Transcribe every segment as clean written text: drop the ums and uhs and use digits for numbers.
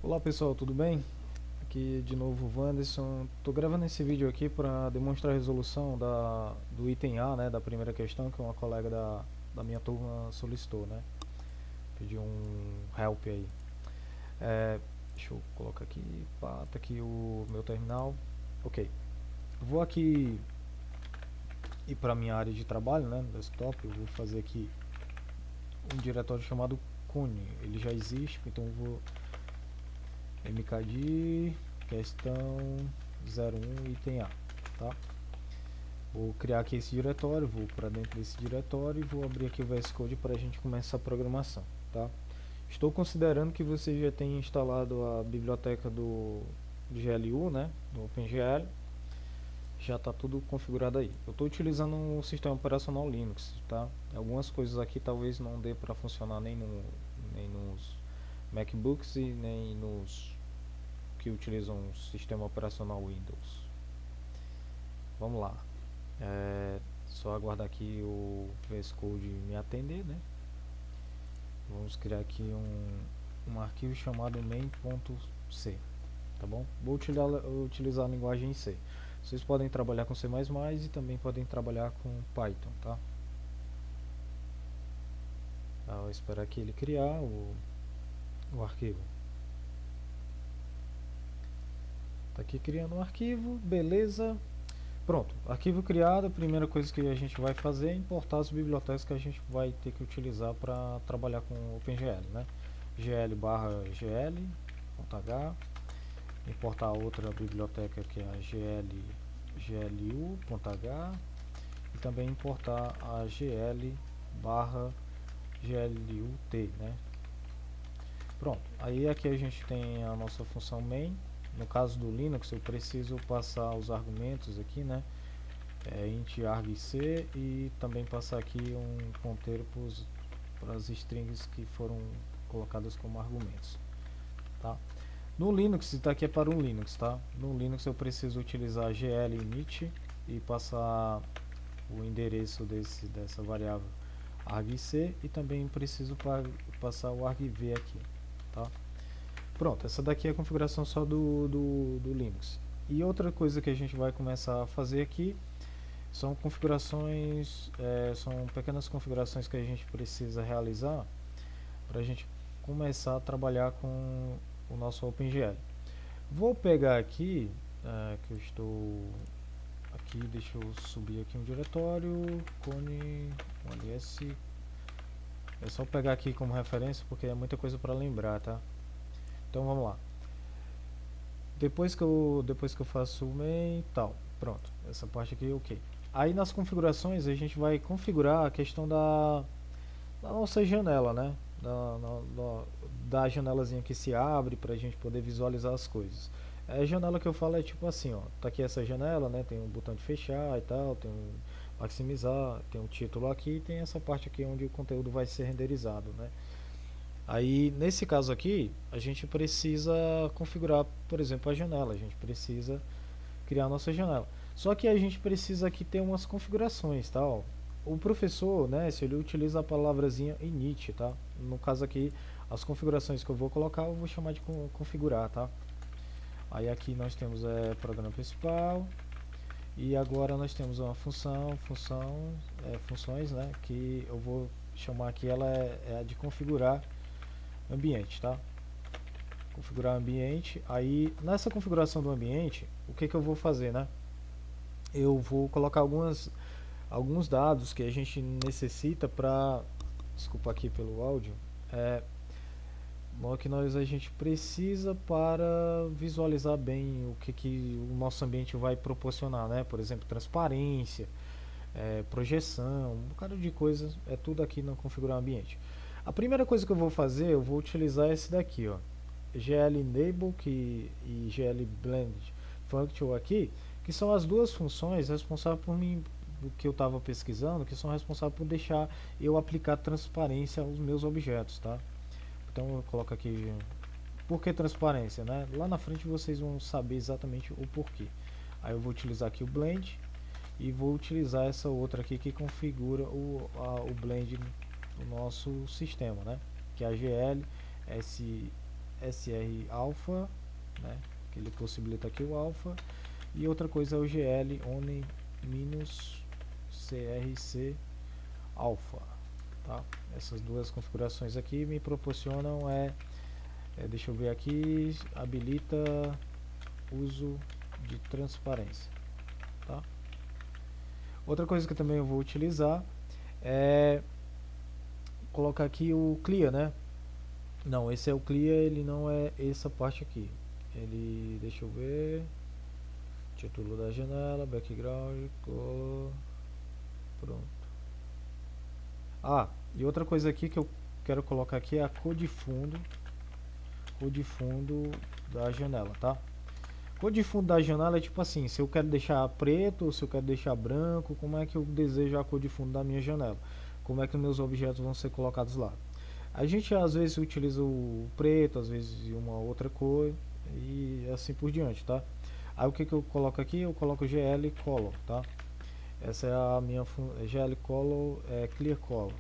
Olá pessoal, tudo bem? Aqui de novo o Wanderson. Estou gravando esse vídeo aqui para demonstrar a resolução do item A, né, da primeira questão que uma colega da minha turma solicitou, né? Pediu um help aí. Deixa eu colocar aqui, tá aqui o meu terminal. Ok, vou aqui ir para minha área de trabalho, né, no desktop. Eu vou fazer aqui um diretório chamado Cune. Ele já existe, então eu vou mkd questão 01 item A, tá? Vou criar aqui esse diretório, vou para dentro desse diretório e vou abrir aqui o VS Code para a gente começar a programação, tá? Estou considerando que você já tenha instalado a biblioteca do GLU, né, do OpenGL. Já está tudo configurado aí. Eu estou utilizando um sistema operacional Linux, tá? Algumas coisas aqui talvez não dê para funcionar nem nos MacBooks e nem nos que utilizam um sistema operacional Windows. Vamos lá. Só aguardar aqui o VS Code me atender, né? Vamos criar aqui um arquivo chamado main.c, tá bom? Vou utilizar a linguagem C. Vocês podem trabalhar com C++ e também podem trabalhar com Python, tá? Vou esperar aqui ele criar o arquivo. Tá aqui criando um arquivo, beleza. Pronto, arquivo criado. A primeira coisa que a gente vai fazer é importar as bibliotecas que a gente vai ter que utilizar para trabalhar com o OpenGL, né? gl/gl.h, importar outra biblioteca que é a glu.h e também importar a gl/glut, né? Pronto, aí aqui a gente tem a nossa função main. No caso do Linux eu preciso passar os argumentos aqui, né? Int argc e também passar aqui um ponteiro para as strings que foram colocadas como argumentos, tá? No Linux, isso aqui é para o Linux, tá? No Linux eu preciso utilizar gl init e passar o endereço dessa variável argc e também preciso passar o argv aqui, tá? Pronto, essa daqui é a configuração só do Linux. E outra coisa que a gente vai começar a fazer aqui são configurações, são pequenas configurações que a gente precisa realizar para a gente começar a trabalhar com o nosso OpenGL. Vou pegar aqui, que eu estou aqui, deixa eu subir aqui um diretório, cone, ls, é só pegar aqui como referência porque é muita coisa para lembrar, tá? Então vamos lá. Depois que eu faço o main e tal, pronto, essa parte aqui ok. Aí nas configurações a gente vai configurar a questão da nossa janela, né? Da janelazinha que se abre para a gente poder visualizar as coisas. A janela que eu falo é tipo assim, ó, tá aqui essa janela, né? Tem um botão de fechar e tal, tem um maximizar, tem um título aqui e tem essa parte aqui onde o conteúdo vai ser renderizado, né? Aí, nesse caso aqui, a gente precisa configurar, por exemplo, a janela. A gente precisa criar a nossa janela. Só que a gente precisa aqui ter umas configurações, tá? Ó, o professor, né, se ele utiliza a palavrazinha init, tá? No caso aqui, as configurações que eu vou colocar, eu vou chamar de configurar, tá? Aí aqui nós temos programa principal. E agora nós temos uma funções, né, que eu vou chamar aqui, ela é a de configurar ambiente, tá? Configurar ambiente. Aí nessa configuração do ambiente, o que eu vou fazer, né? Eu vou colocar alguns dados que a gente necessita para, desculpa aqui pelo áudio, que a gente precisa para visualizar bem o que o nosso ambiente vai proporcionar, né? Por exemplo, transparência, projeção, um bocado de coisas, é tudo aqui no configurar ambiente. A primeira coisa que eu vou fazer, eu vou utilizar esse daqui, ó, gl enable e gl blend function aqui, que são as duas funções responsáveis por mim, o que eu estava pesquisando, que são responsáveis por deixar eu aplicar transparência aos meus objetos, tá? Então eu coloco aqui, por que transparência, né? Lá na frente vocês vão saber exatamente o porquê. Aí eu vou utilizar aqui o blend e vou utilizar essa outra aqui que configura o blend do nosso sistema, né? Que é a GL SR alpha, né, que ele possibilita aqui o alpha, e outra coisa é o GL one minus CRC alpha, tá? Essas duas configurações aqui me proporcionam deixa eu ver aqui, habilita uso de transparência, tá? Outra coisa que também eu vou utilizar é colocar aqui o clear, né? Não, esse é o clear, ele não é essa parte aqui. Ele, deixa eu ver, título da janela, background, color, pronto. Ah, e outra coisa aqui que eu quero colocar aqui é a cor de fundo da janela, tá? Cor de fundo da janela é tipo assim, se eu quero deixar preto ou se eu quero deixar branco, como é que eu desejo a cor de fundo da minha janela, como é que meus objetos vão ser colocados lá. A gente às vezes utiliza o preto, às vezes uma outra cor e assim por diante, tá? Aí o que eu coloco aqui? Eu coloco GL Color, tá? Essa é a minha GL Color, Clear Color,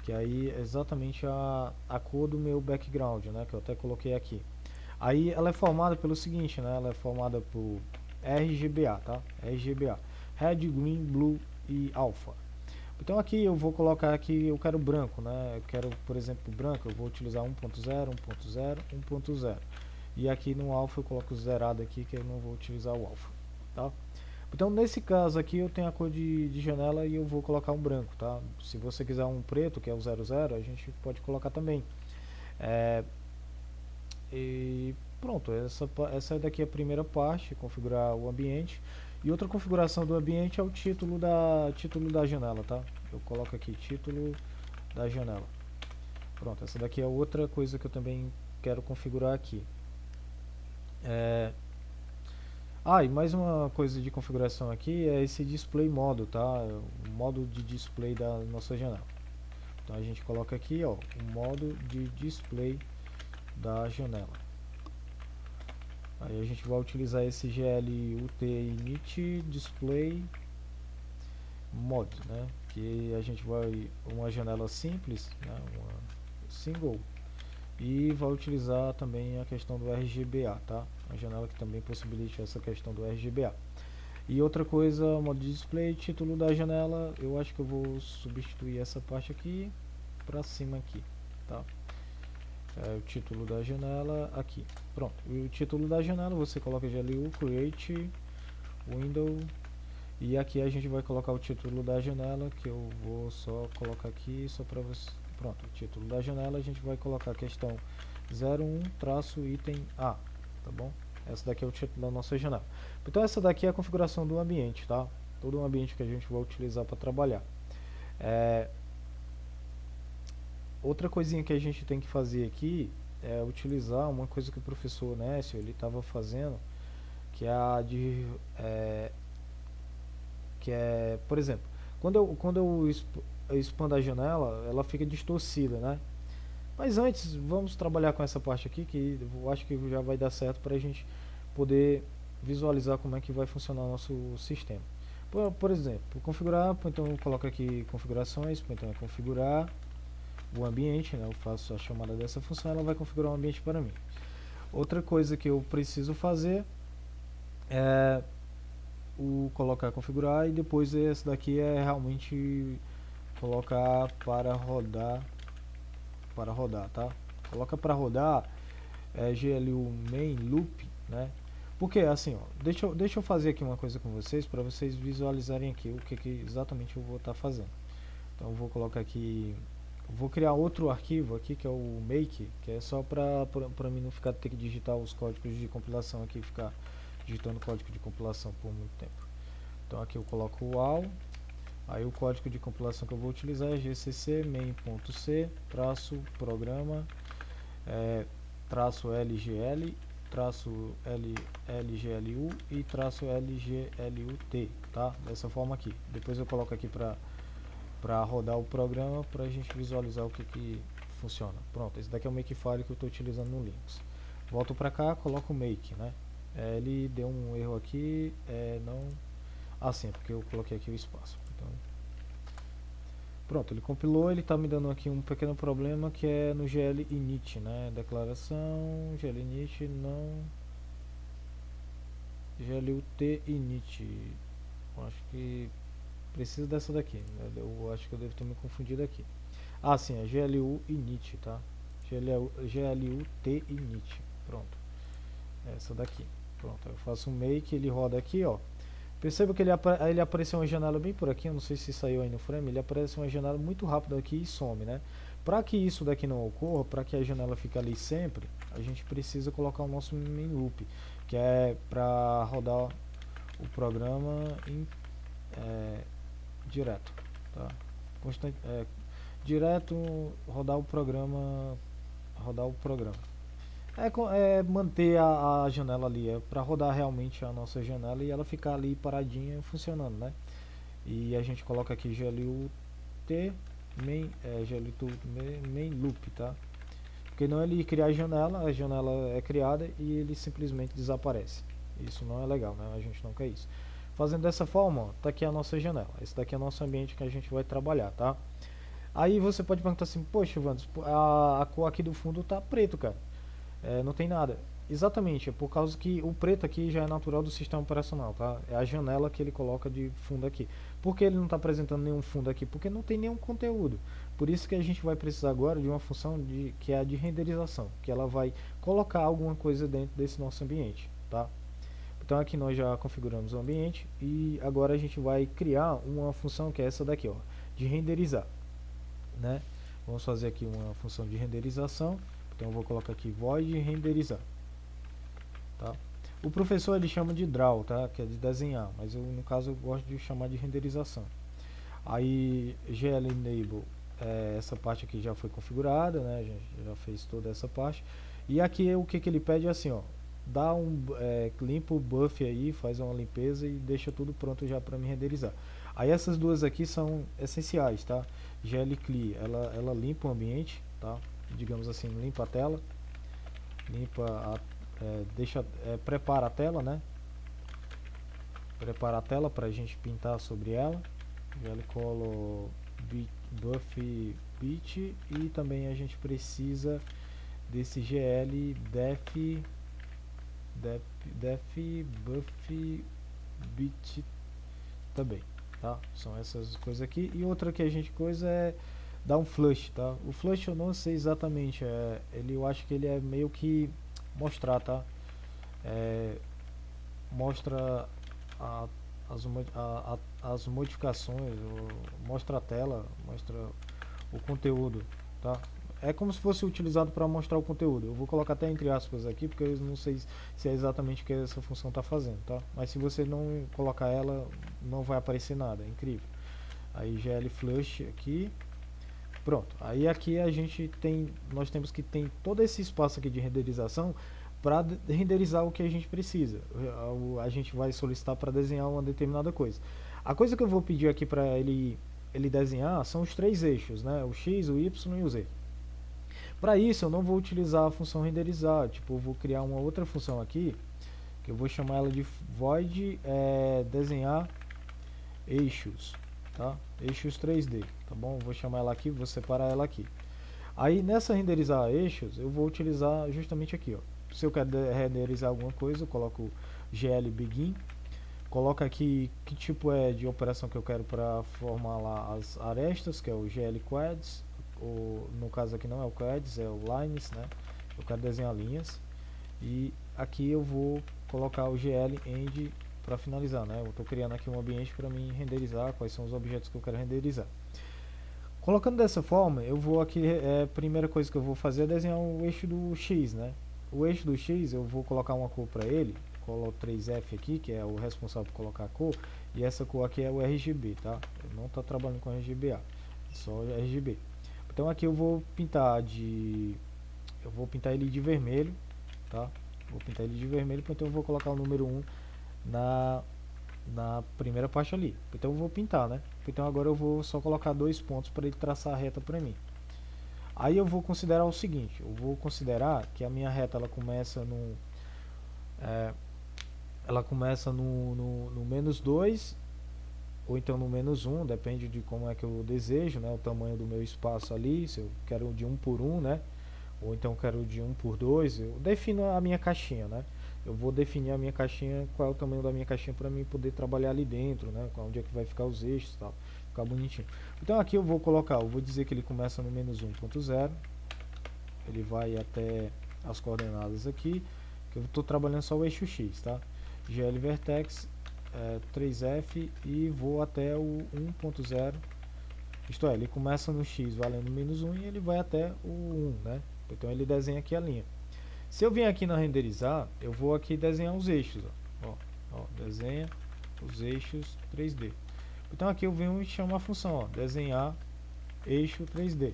que aí é exatamente a cor do meu background, né? Que eu até coloquei aqui. Aí ela é formada pelo seguinte, né? Ela é formada por RGBA, tá? RGBA, Red, Green, Blue e Alpha. Então aqui eu vou colocar aqui, eu quero branco, né? Eu quero, por exemplo, branco, eu vou utilizar 1.0, 1.0, 1.0. E aqui no alpha eu coloco zerado aqui, que eu não vou utilizar o alpha, tá? Então nesse caso aqui eu tenho a cor de janela e eu vou colocar um branco, tá? Se você quiser um preto, que é o 00, a gente pode colocar também. E pronto, essa daqui é a primeira parte, configurar o ambiente. E outra configuração do ambiente é o título da janela, tá? Eu coloco aqui título da janela. Pronto, essa daqui é outra coisa que eu também quero configurar aqui. E mais uma coisa de configuração aqui é esse display modo, tá? O modo de display da nossa janela. Então a gente coloca aqui, ó, o modo de display da janela. Aí a gente vai utilizar esse GLUT init display mode, né? Que a gente vai uma janela simples, né? Uma single, e vai utilizar também a questão do RGBA, tá? A janela que também possibilita essa questão do RGBA. E outra coisa, modo de display, título da janela, eu acho que eu vou substituir essa parte aqui para cima aqui, tá? O título da janela aqui. Pronto, o título da janela você coloca GLU, create, window, e aqui a gente vai colocar o título da janela, que eu vou só colocar aqui, só para você. Pronto, o título da janela a gente vai colocar a questão 01-item A, tá bom? Essa daqui é o título da nossa janela. Então essa daqui é a configuração do ambiente, tá? Todo o ambiente que a gente vai utilizar para trabalhar. Outra coisinha que a gente tem que fazer aqui é utilizar uma coisa que o professor Nécio ele estava fazendo, que é a de por exemplo, quando eu expando a janela, ela fica distorcida, né? Mas antes, vamos trabalhar com essa parte aqui, que eu acho que já vai dar certo para a gente poder visualizar como é que vai funcionar o nosso sistema. Por exemplo, configurar, então eu coloco aqui configurações, então é configurar o ambiente, né? Eu faço a chamada dessa função, ela vai configurar o ambiente para mim. Outra coisa que eu preciso fazer é o colocar configurar, e depois esse daqui é realmente colocar para rodar, tá? Coloca para rodar GLU main loop, né? Porque assim, ó, deixa eu fazer aqui uma coisa com vocês para vocês visualizarem aqui o que exatamente eu vou estar fazendo. Então eu vou colocar aqui, vou criar outro arquivo aqui que é o make, que é só para mim não ficar ter que digitar os códigos de compilação aqui, ficar digitando código de compilação por muito tempo. Então aqui eu coloco o AL, aí o código de compilação que eu vou utilizar é gcc main.c programa -lgl -lglu e -lglut, tá? Dessa forma aqui. Depois eu coloco aqui para rodar o programa, para a gente visualizar o que funciona. Pronto, esse daqui é o makefile que eu estou utilizando no Linux. Volto para cá, coloco o make, né? Ele deu um erro aqui, não... sim, porque eu coloquei aqui o espaço. Então, Pronto, ele compilou, ele está me dando aqui um pequeno problema que é no GL init, né? Declaração, GL init, não... GLUT init. Eu acho que precisa dessa daqui, né? Eu acho que eu devo ter me confundido aqui. Ah, sim, é GLU init, tá? GLUT init. Pronto. Essa daqui. Pronto, eu faço um make, ele roda aqui, ó. Perceba que ele apareceu uma janela bem por aqui, eu não sei se saiu aí no frame, ele aparece uma janela muito rápida aqui e some, né? Para que isso daqui não ocorra, para que a janela fique ali sempre, a gente precisa colocar o nosso main loop, que é para rodar o programa direto, tá? Direto rodar o programa, é manter a janela ali, é para rodar realmente a nossa janela e ela ficar ali paradinha funcionando, né? E a gente coloca aqui GLUT main loop, tá? Porque não ele criar a janela é criada e ele simplesmente desaparece. Isso não é legal, né? A gente não quer isso. Fazendo dessa forma, ó, tá aqui a nossa janela. Esse daqui é o nosso ambiente que a gente vai trabalhar, tá? Aí você pode perguntar assim, poxa, Vandos, a cor aqui do fundo tá preto, cara. Não tem nada. Exatamente, é por causa que o preto aqui já é natural do sistema operacional, tá? É a janela que ele coloca de fundo aqui. Por que ele não está apresentando nenhum fundo aqui? Porque não tem nenhum conteúdo. Por isso que a gente vai precisar agora de uma função que é a de renderização, que ela vai colocar alguma coisa dentro desse nosso ambiente, tá? Então aqui nós já configuramos o ambiente e agora a gente vai criar uma função que é essa daqui, ó, de renderizar, né? Vamos fazer aqui uma função de renderização. Então eu vou colocar aqui void renderizar, tá? O professor ele chama de draw, tá? Que é de desenhar, mas eu no caso eu gosto de chamar de renderização. Aí GL enable, essa parte aqui já foi configurada, né? A gente já fez toda essa parte. E aqui o que ele pede é assim, ó, dá limpa o buff aí, faz uma limpeza e deixa tudo pronto já para me renderizar. Aí essas duas aqui são essenciais, tá? GL clear, ela limpa o ambiente, tá? Digamos assim, limpa a tela, prepara a tela, né? Prepara a tela para a gente pintar sobre ela. GL colo buff bit e também a gente precisa desse GL def buff bit também, tá? São essas coisas aqui. E outra que a gente coisa é dar um flush, tá? O flush eu não sei exatamente, eu acho que ele é meio que mostrar, tá? Mostra as modificações, mostra a tela, mostra o conteúdo, tá? É como se fosse utilizado para mostrar o conteúdo. Eu vou colocar até entre aspas aqui, porque eu não sei se é exatamente o que essa função está fazendo, tá? Mas se você não colocar ela, não vai aparecer nada, é incrível. Aí GL flush aqui. Pronto, aí aqui nós temos que ter todo esse espaço aqui de renderização para renderizar o que a gente precisa. A gente vai solicitar para desenhar uma determinada coisa. A coisa que eu vou pedir aqui para ele desenhar são os três eixos, né? O X, o Y e o Z. Para isso eu não vou utilizar a função renderizar, tipo, eu vou criar uma outra função aqui, que eu vou chamar ela de void desenhar eixos, tá? Eixos 3D, tá bom? Vou chamar ela aqui, vou separar ela aqui. Aí nessa renderizar eixos, eu vou utilizar justamente aqui, ó. Se eu quero renderizar alguma coisa, eu coloco GL begin, coloco aqui que tipo de operação que eu quero para formar lá as arestas, que é o GL quads, no caso aqui não é o quads, é o lines, né? Eu quero desenhar linhas. E aqui eu vou colocar o GL end para finalizar, né? Eu estou criando aqui um ambiente para mim renderizar quais são os objetos que eu quero renderizar. Colocando dessa forma, eu vou aqui, a primeira coisa que eu vou fazer é desenhar o eixo do X, né? O eixo do X eu vou colocar uma cor para ele, colo 3F aqui, que é o responsável por colocar a cor, e essa cor aqui é o RGB, tá? Eu não estou trabalhando com RGBA, é só RGB. Então aqui eu vou pintar ele de vermelho, tá? Vou pintar ele de vermelho, então eu vou colocar o número 1 na primeira parte ali. Então eu vou pintar, né? Então agora eu vou só colocar 2 pontos para ele traçar a reta para mim. Aí eu vou considerar o seguinte, eu vou considerar que a minha reta ela começa no menos 2 ou então no -1, depende de como é que eu desejo, né, o tamanho do meu espaço ali, se eu quero de 1 por 1, né, ou então quero de 1 por 2, eu defino a minha caixinha, né, eu vou definir a minha caixinha, qual é o tamanho da minha caixinha para mim poder trabalhar ali dentro, né, onde é que vai ficar os eixos e tal, ficar bonitinho. Então aqui eu vou colocar, eu vou dizer que ele começa no -1.0, ele vai até as coordenadas aqui, que eu estou trabalhando só o eixo X, tá, GL Vertex 3F e vou até o 1.0, isto é, ele começa no X valendo -1 e ele vai até o 1, né? Então ele desenha aqui a linha. Se eu vim aqui na renderizar, eu vou aqui desenhar os eixos, ó, desenha os eixos 3D. Então aqui eu venho e chamo a função, ó, desenhar eixo 3D.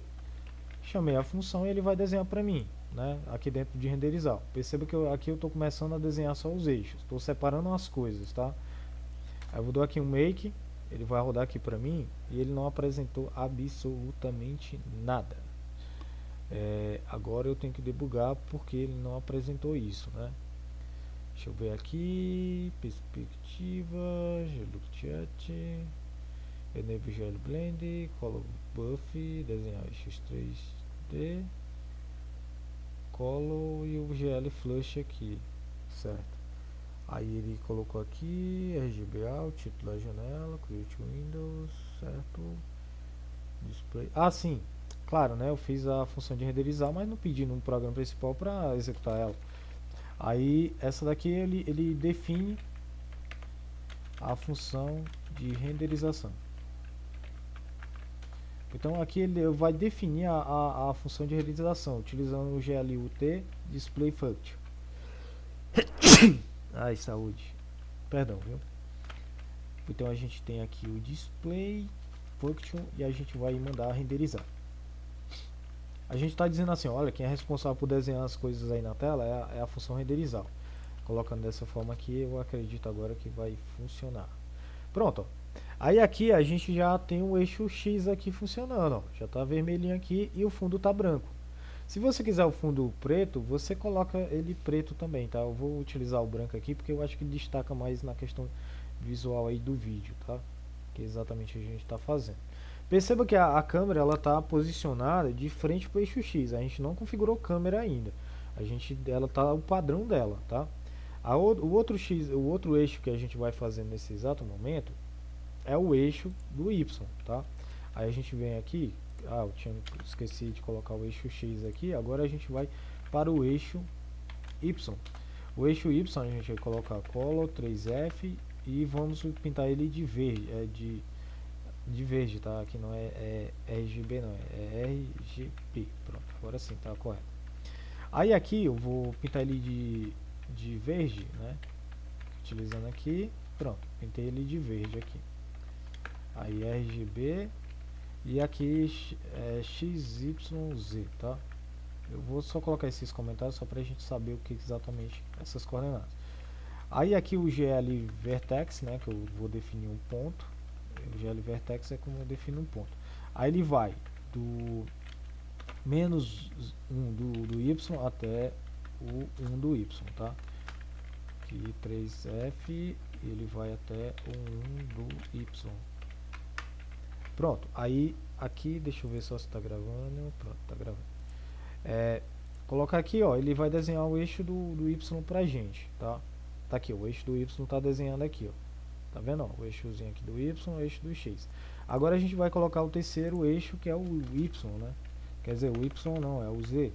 Chamei a função e ele vai desenhar para mim, né, aqui dentro de renderizar. Perceba que aqui eu estou começando a desenhar só os eixos, estou separando as coisas, tá? Aí eu vou dar aqui um make, ele vai rodar aqui para mim e ele não apresentou absolutamente nada. Agora eu tenho que debugar porque ele não apresentou isso, né? Deixa eu ver aqui, perspectiva, Look Chat, Enable GL Blend, Color Buff, desenhar eixos 3D, Color e o GL Flush aqui, certo? Aí ele colocou aqui RGB Out, título da janela, Create Windows, certo? Display. Ah, sim, claro, né? Eu fiz a função de renderizar, mas não pedi no programa principal para executar ela. Aí essa daqui ele define a função de renderização. Então aqui ele vai definir a função de renderização utilizando o GLUT Display Function. Ai, saúde. Perdão, viu? Então a gente tem aqui o display function e a gente vai mandar renderizar. A gente está dizendo assim, olha, quem é responsável por desenhar as coisas aí na tela é a função renderizar. Colocando dessa forma aqui, eu acredito agora que vai funcionar. Pronto, ó. Aí aqui a gente já tem o eixo X aqui funcionando, ó. Já está vermelhinho aqui e o fundo está branco. Se você quiser o fundo preto, você coloca ele preto também, tá? Eu vou utilizar o branco aqui porque eu acho que destaca mais na questão visual aí do vídeo, tá? Que é exatamente o que a gente está fazendo. Perceba que a câmera ela está posicionada de frente para o eixo X. A gente não configurou câmera ainda. Ela tá o padrão dela, tá? O outro eixo que a gente vai fazer nesse exato momento é o eixo do Y, tá? Aí a gente vem aqui. Eu esqueci de colocar o eixo X aqui. Agora a gente vai para o eixo Y. O eixo Y a gente vai colocar Color 3F e vamos pintar ele de verde, de verde, tá? Aqui não é RGB, não, é RGB. Pronto, agora sim, tá correto. Aí aqui eu vou pintar ele de verde, né? Utilizando aqui, pronto, pintei ele de verde aqui. Aí RGB e aqui XYZ, tá? Eu vou só colocar esses comentários só pra gente saber o que exatamente essas coordenadas. Aí aqui o GL Vertex, né? Que eu vou definir um ponto. O GL Vertex é como eu defino um ponto. Aí ele vai do -1 do Y até o 1 do Y, tá? Aqui 3F, ele vai até o 1 do Y. Pronto, aí aqui, deixa eu ver só se está gravando. Pronto, está gravando. Colocar aqui, ó, ele vai desenhar o eixo do Y pra gente, tá? Tá aqui, o eixo do Y tá desenhando aqui, ó. Tá vendo, ó? O eixozinho aqui do Y, o eixo do X. Agora a gente vai colocar o terceiro eixo, que é o Y, né? Quer dizer, o Y não, é o Z.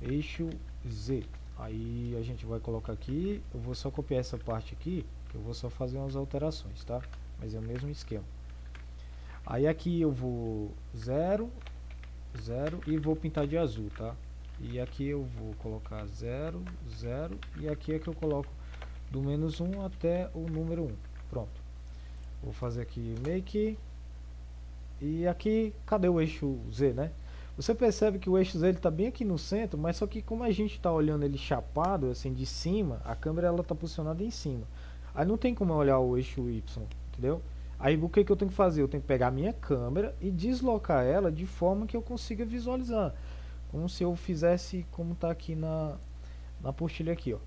Eixo Z. Aí a gente vai colocar aqui, eu vou só copiar essa parte aqui, que eu vou só fazer umas alterações, tá? Mas é o mesmo esquema. Aí aqui eu vou 0, 0 e vou pintar de azul, tá? E aqui eu vou colocar 0, 0 e aqui é que eu coloco do -1 até o número 1. Pronto. Vou fazer aqui make. E aqui, cadê o eixo Z, né? Você percebe que o eixo Z está bem aqui no centro, mas só que como a gente está olhando ele chapado, assim, de cima, a câmera ela está posicionada em cima. Aí não tem como olhar o eixo Y, entendeu? Aí o que eu tenho que fazer? Eu tenho que pegar a minha câmera e deslocar ela de forma que eu consiga visualizar. Como se eu fizesse como está aqui na apostila aqui, ó.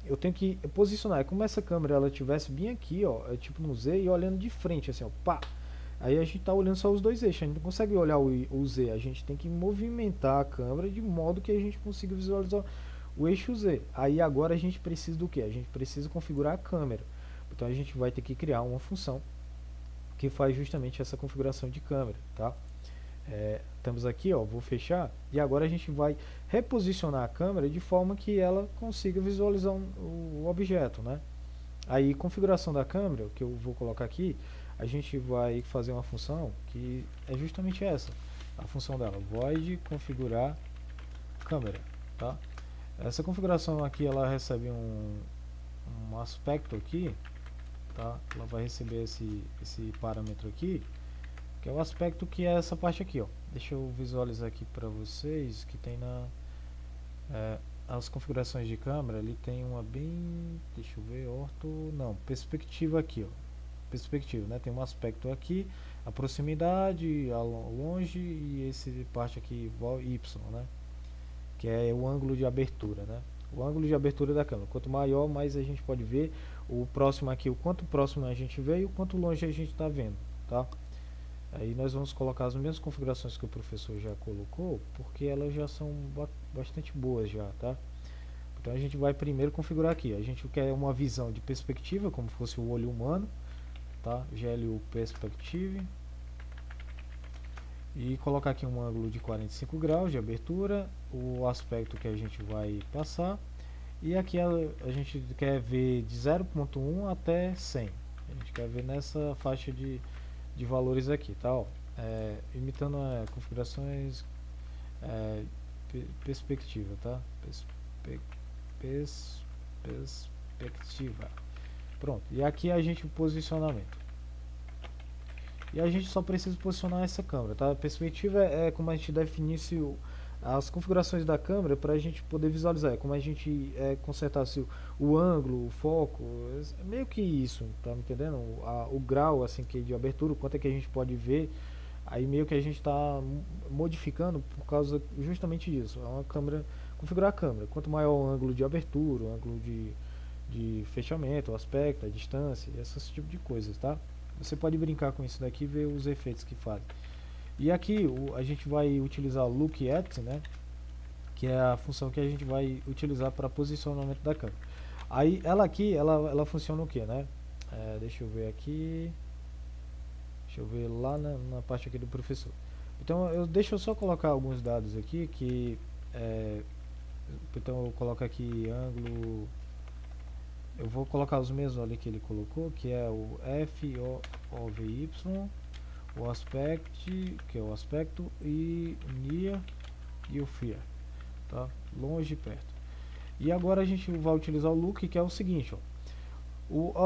eu tenho que posicionar. É como essa câmera ela estivesse bem aqui, ó, é tipo no Z e olhando de frente, assim, ó, pá. Aí a gente tá olhando só os dois eixos, a gente não consegue olhar o Z, a gente tem que movimentar a câmera de modo que a gente consiga visualizar o eixo Z. Aí agora a gente precisa do que? A gente precisa configurar a câmera. Então a gente vai ter que criar uma função que faz justamente essa configuração de câmera, tá? Estamos aqui, ó, vou fechar, e agora a gente vai reposicionar a câmera de forma que ela consiga visualizar o objeto, né? Aí, configuração da câmera, que eu vou colocar aqui, a gente vai fazer uma função que é justamente essa, a função dela, void configurar câmera, tá? Essa configuração aqui, ela recebe um aspecto aqui, tá? Ela vai receber esse parâmetro aqui, que é o aspecto que é essa parte aqui, ó. Deixa eu visualizar aqui para vocês que tem as configurações de câmera, ele tem uma bem, deixa eu ver, orto, não, perspectiva aqui, ó. Perspectiva, né? Tem um aspecto aqui, a proximidade, a longe e esse parte aqui y, né? Que é o ângulo de abertura, né? O ângulo de abertura da câmera. Quanto maior, mais a gente pode ver. O próximo aqui, o quanto próximo a gente vê e o quanto longe a gente está vendo, tá? Aí nós vamos colocar as mesmas configurações que o professor já colocou, porque elas já são bastante boas já, tá? Então a gente vai primeiro configurar aqui. A gente quer uma visão de perspectiva, como fosse o olho humano, tá? GLU Perspective. E colocar aqui um ângulo de 45 graus de abertura, o aspecto que a gente vai passar. E aqui a gente quer ver de 0.1 até 100. A gente quer ver nessa faixa de valores aqui, tá? Ó, imitando configurações perspectiva, tá? Perspectiva. Pronto. E aqui a gente posicionamento. E a gente só precisa posicionar essa câmera, tá? A perspectiva é como a gente definisse as configurações da câmera para a gente poder visualizar, é como a gente consertasse o ângulo, o foco, meio que isso, tá me entendendo? O grau assim que de abertura, o quanto é que a gente pode ver, aí meio que a gente está modificando por causa justamente disso. É uma câmera, configurar a câmera, quanto maior o ângulo de abertura, o ângulo de fechamento, o aspecto, a distância, esse tipo de coisas, tá? Você pode brincar com isso daqui e ver os efeitos que fazem. E aqui a gente vai utilizar o look at, né? Que é a função que a gente vai utilizar para posicionamento da câmera. Aí ela aqui, ela funciona o que, né? Deixa eu ver aqui. Deixa eu ver lá na parte aqui do professor. Então deixa eu só colocar alguns dados aqui que então eu coloco aqui ângulo. Eu vou colocar os mesmos ali que ele colocou, que é o FOVY, o aspect, que é o aspecto, e near e o far, tá? Longe e perto. E agora a gente vai utilizar o look, que é o seguinte, ó.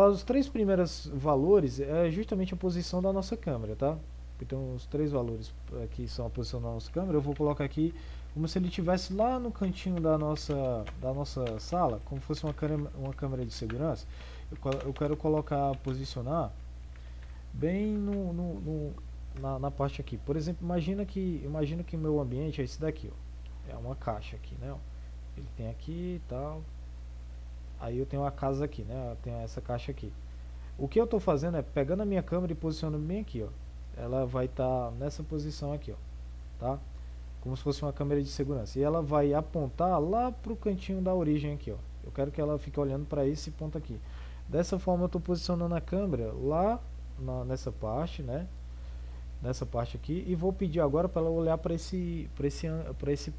Os três primeiros valores é justamente a posição da nossa câmera, tá? Então os três valores aqui são a posição da nossa câmera. Eu vou colocar aqui como se ele estivesse lá no cantinho da nossa sala, como fosse uma câmera de segurança. Eu quero colocar, posicionar bem na parte aqui. Por exemplo, imagina que o meu ambiente é esse daqui, ó. É uma caixa aqui, né? Ó. Ele tem aqui e tal. Aí eu tenho a casa aqui, né? Eu tenho essa caixa aqui. O que eu estou fazendo é pegando a minha câmera e posicionando bem aqui, ó. Ela vai estar nessa posição aqui, ó, tá? Como se fosse uma câmera de segurança. E ela vai apontar lá pro cantinho da origem aqui, ó. Eu quero que ela fique olhando para esse ponto aqui. Dessa forma eu estou posicionando a câmera lá nessa parte, né? Nessa parte aqui, e vou pedir agora para ela olhar para esse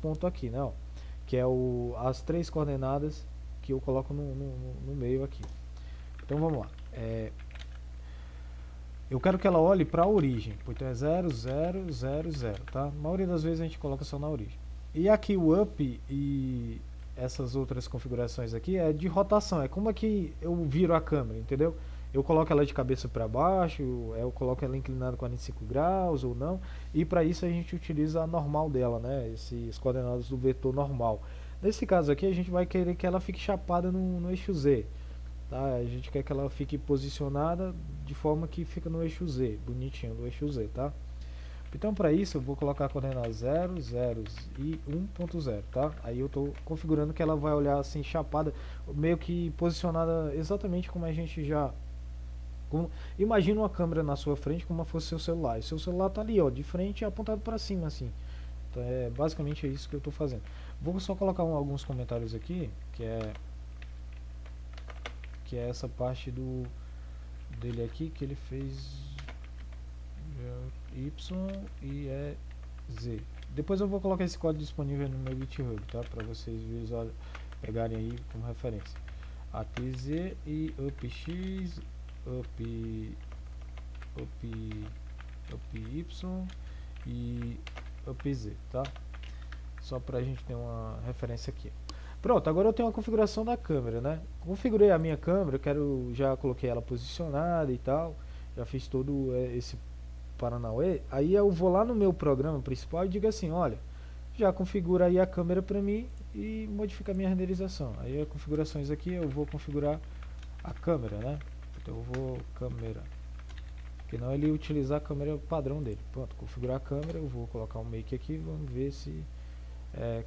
ponto aqui, né? Ó, que é as três coordenadas que eu coloco no meio aqui. Então vamos lá. Eu quero que ela olhe para a origem, então é 0, 0, 0, 0, tá? A maioria das vezes a gente coloca só na origem. E aqui o up e essas outras configurações aqui é de rotação, é como é que eu viro a câmera, entendeu? Eu coloco ela de cabeça para baixo, eu coloco ela inclinada 45 graus ou não, e para isso a gente utiliza a normal dela, né? Esses coordenados do vetor normal. Nesse caso aqui a gente vai querer que ela fique chapada no eixo Z. Tá? A gente quer que ela fique posicionada de forma que fica no eixo Z, bonitinho no eixo Z, tá? Então para isso eu vou colocar a coordenada 0, 0 e 1.0, tá? Aí eu estou configurando que ela vai olhar assim chapada, meio que posicionada exatamente como a gente já... imagina uma câmera na sua frente como se fosse seu celular. E seu celular tá ali, ó, de frente e apontado para cima assim. Então basicamente é isso que eu estou fazendo. Vou só colocar alguns comentários aqui, que é essa parte dele aqui que ele fez Y e Z. Depois eu vou colocar esse código disponível no meu GitHub, tá? Para vocês pegarem aí como referência. ATZ e UpX, UpY e UpZ, tá? Só pra gente ter uma referência aqui. Pronto, agora eu tenho a configuração da câmera, né? Configurei a minha câmera, já coloquei ela posicionada e tal. Já fiz todo esse Paranauê. Aí eu vou lá no meu programa principal e digo assim, olha, já configura aí a câmera para mim e modifica a minha renderização. Aí as configurações aqui eu vou configurar a câmera, né? Então eu vou câmera, porque não ele utilizar a câmera padrão dele. Pronto, configurar a câmera, eu vou colocar um make aqui, vamos ver se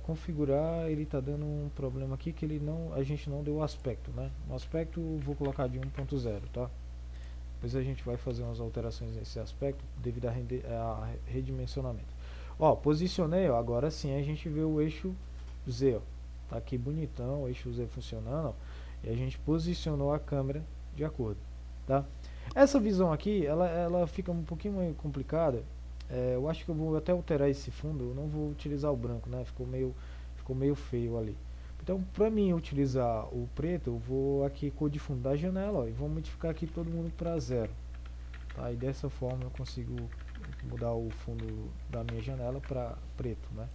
configurar. Ele está dando um problema aqui que a gente não deu o aspecto, né? O aspecto eu vou colocar de 1.0, tá? Depois a gente vai fazer umas alterações nesse aspecto devido a redimensionamento. Ó, posicionei, ó, agora sim a gente vê o eixo Z, ó. Tá aqui bonitão, o eixo Z funcionando, ó, e a gente posicionou a câmera de acordo, tá? Essa visão aqui, ela fica um pouquinho meio complicada. Eu acho que eu vou até alterar esse fundo, eu não vou utilizar o branco, né? Ficou meio feio ali. Então, para mim utilizar o preto, eu vou aqui cor de fundo da janela, ó, e vou modificar aqui todo mundo para 0. Tá? E dessa forma eu consigo mudar o fundo da minha janela para preto, né?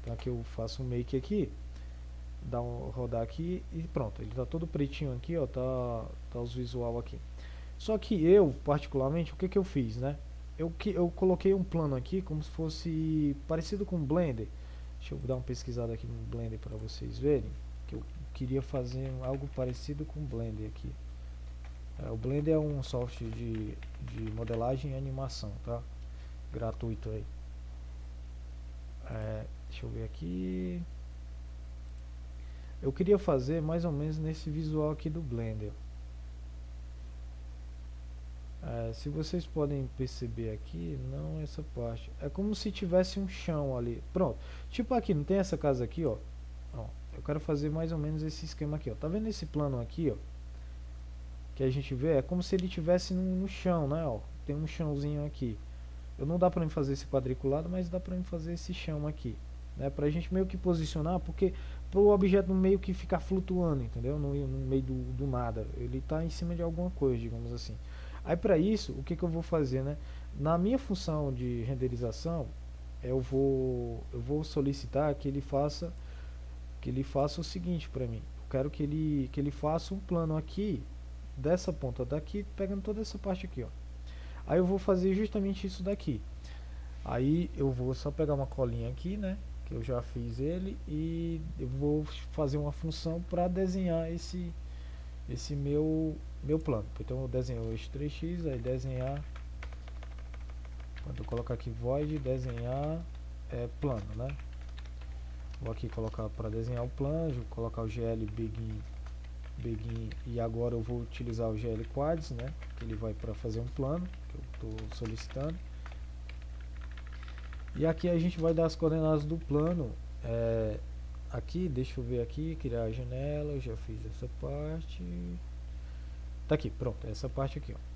Então aqui eu faço um make aqui, rodar aqui e pronto. Ele tá todo pretinho aqui, ó, tá os visual aqui. Só que eu, particularmente, o que eu fiz, né? Eu coloquei um plano aqui como se fosse parecido com o Blender. Deixa eu dar uma pesquisada aqui no Blender para vocês verem, que eu queria fazer algo parecido com o Blender aqui. O Blender é um software de modelagem e animação, tá? Gratuito aí. Deixa eu ver aqui. Eu queria fazer mais ou menos nesse visual aqui do Blender. Se vocês podem perceber aqui, não essa parte. É como se tivesse um chão ali. Pronto. Tipo aqui, não tem essa casa aqui, ó. Eu quero fazer mais ou menos esse esquema aqui, ó. Tá vendo esse plano aqui, ó? Que a gente vê, é como se ele tivesse no chão, né, ó. Tem um chãozinho aqui. Não dá pra mim fazer esse quadriculado, mas dá pra mim fazer esse chão aqui, né? Pra gente meio que posicionar, porque pro objeto meio que ficar flutuando, entendeu? No meio do nada. Ele tá em cima de alguma coisa, digamos assim. Aí para isso, o que eu vou fazer, né? Na minha função de renderização, eu vou solicitar que ele faça o seguinte para mim. Eu quero que ele faça um plano aqui dessa ponta daqui, pegando toda essa parte aqui, ó. Aí eu vou fazer justamente isso daqui. Aí eu vou só pegar uma colinha aqui, né? Que eu já fiz ele, e eu vou fazer uma função para desenhar esse meu plano. Então eu desenho o eixo 3x, aí desenhar, quando eu colocar aqui void, desenhar plano, né? Vou aqui colocar para desenhar o plano, vou colocar o GL begin, e agora eu vou utilizar o GL quads, né? Que ele vai para fazer um plano que eu estou solicitando. E aqui a gente vai dar as coordenadas do plano. Aqui, deixa eu ver aqui, criar a janela, eu já fiz essa parte. Tá aqui, pronto, essa parte aqui, ó.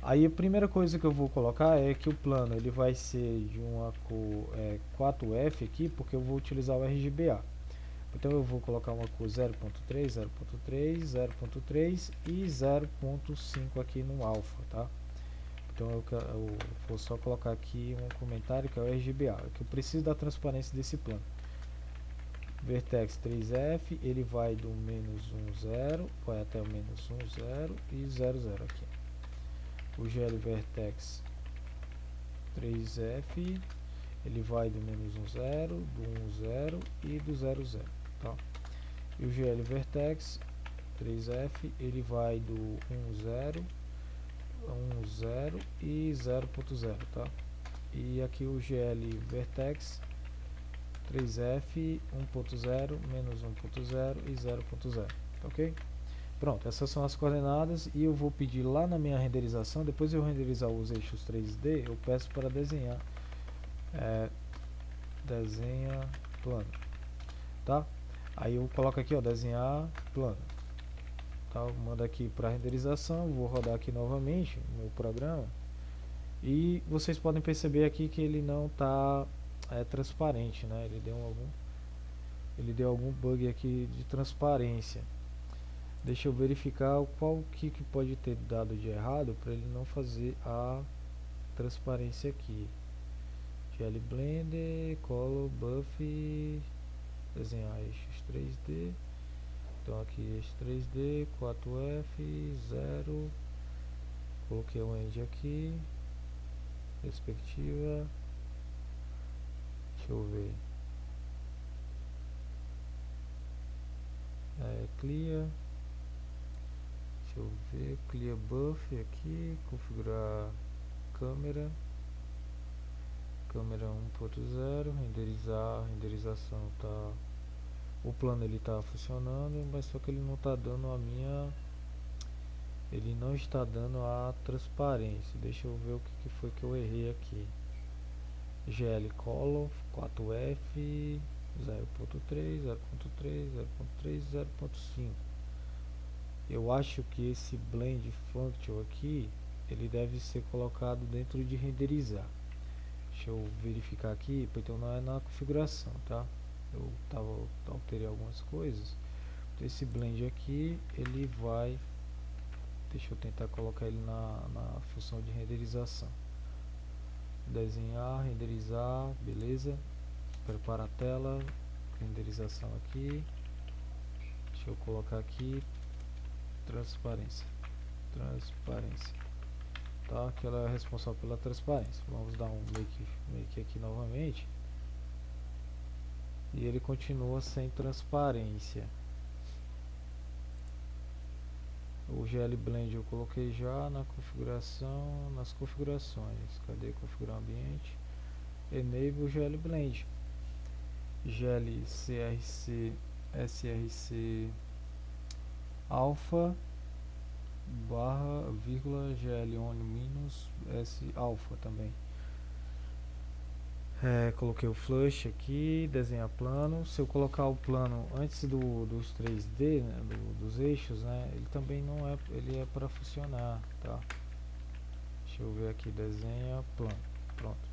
Aí a primeira coisa que eu vou colocar é que o plano ele vai ser de uma cor 4F aqui, porque eu vou utilizar o RGBA. Então eu vou colocar uma cor 0.3, 0.3, 0.3 e 0.5 aqui no alfa, tá? Então eu vou só colocar aqui um comentário que é o RGBA, que eu preciso da transparência desse plano. Vertex 3F, ele vai do menos 1, 0, vai até o menos 1, 0 e 0, 0 aqui. O GL Vertex 3F, ele vai do menos 1, 0, do 1, 0 e do 0, 0, tá? E o GL Vertex 3F, ele vai do 1, 0, 1, 0 e 0.0, tá? e aqui o GL Vertex 3F 1.0, menos 1.0 e 0.0, ok? Pronto, essas são as coordenadas e eu vou pedir lá na minha renderização, depois de eu renderizar os eixos 3D, eu peço para desenhar, desenha plano, tá? Aí eu coloco aqui, ó, desenhar plano, tá? Eu mando aqui para renderização, vou rodar aqui novamente o meu programa e vocês podem perceber aqui que ele não está transparente, né? Ele deu algum bug aqui de transparência. Deixa eu verificar qual que pode ter dado de errado para ele não fazer a transparência aqui. GL Blender, Color, Buff, desenhar eixos 3D. Então aqui eixo 3D, 4F, 0. Coloquei o End aqui. Perspectiva. Deixa eu ver. Clear. Deixa eu ver, Clear Buff aqui, configurar câmera 1.0, renderizar, renderização tá, o plano ele tá funcionando, mas só que ele não tá dando ele não está dando a transparência. Deixa eu ver o que foi que eu errei aqui. GL Color 4F 0.3, 0.3, 0.3, 0.5. Eu acho que esse blend function aqui ele deve ser colocado dentro de renderizar. Deixa eu verificar aqui, então não é na configuração, tá? Eu alterei algumas coisas. Então, esse blend aqui ele vai, deixa eu tentar colocar ele na função de renderização. Desenhar, renderizar, beleza? Prepara a tela, renderização aqui. Deixa eu colocar aqui transparência, tá? Que ela é responsável pela transparência. Vamos dar um make aqui novamente e ele continua sem transparência. O GL Blend eu coloquei já na configuração, nas configurações. Cadê configurar ambiente? Enable GL Blend, GL CRC SRC alpha barra vírgula GL on minus S alpha também. Coloquei o flush aqui, desenhar plano. Se eu colocar o plano antes dos 3D, né, dos eixos, né, ele também não é, ele é para funcionar, tá? Deixa eu ver aqui, desenha plano, pronto.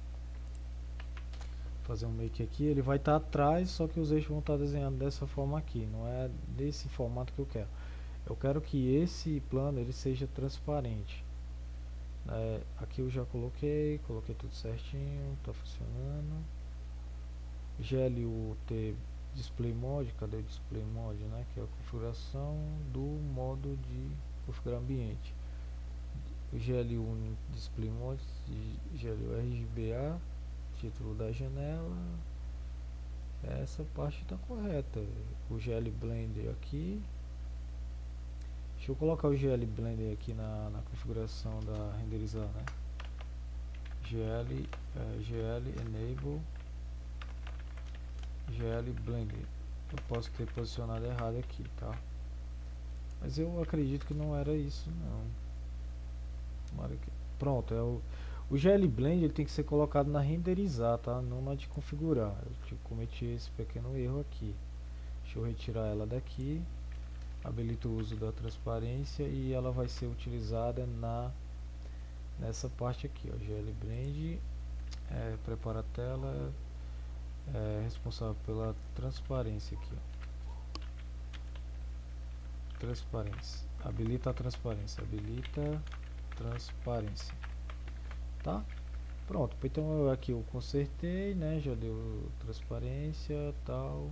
Fazer um make aqui, ele vai estar atrás, só que os eixos vão estar desenhados dessa forma aqui, não é desse formato que eu quero. Eu quero que esse plano ele seja transparente. Aqui eu já coloquei tudo certinho, tá funcionando. GLUT Display Mode, cadê o Display Mode, né? Que é a configuração do modo de configurar ambiente. GLU Display Mode, GLU RGBA, título da janela. Essa parte está correta. O GL Blender aqui. Deixa eu colocar o GL Blender aqui na configuração da renderizar, né? GL Enable GL Blender. Eu posso ter posicionado errado aqui, tá? Mas eu acredito que não era isso, não. Pronto, o GL Blend ele tem que ser colocado na renderizar, tá? Não na de configurar. Eu cometi esse pequeno erro aqui. Deixa eu retirar ela daqui. Habilito o uso da transparência e ela vai ser utilizada nessa parte aqui, ó, GL Blend, prepara a tela, responsável pela transparência aqui, ó. Transparência, habilita a transparência, tá? Pronto, então aqui eu consertei, né, já deu transparência, tal,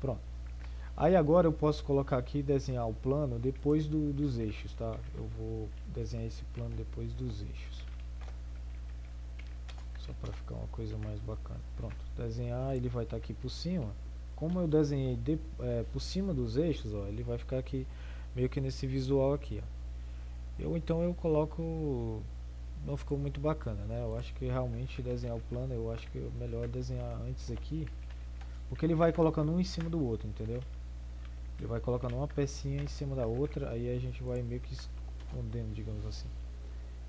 pronto. Aí agora eu posso colocar aqui e desenhar o plano depois dos eixos, tá? Eu vou desenhar esse plano depois dos eixos. Só para ficar uma coisa mais bacana. Pronto, desenhar, ele vai estar aqui por cima. Como eu desenhei por cima dos eixos, ó, ele vai ficar aqui meio que nesse visual aqui, ó. Então eu coloco não ficou muito bacana, né? Eu acho que realmente desenhar o plano, eu acho que é melhor desenhar antes aqui, porque ele vai colocando um em cima do outro, entendeu? Ele vai colocando uma pecinha em cima da outra, aí a gente vai meio que escondendo, digamos assim.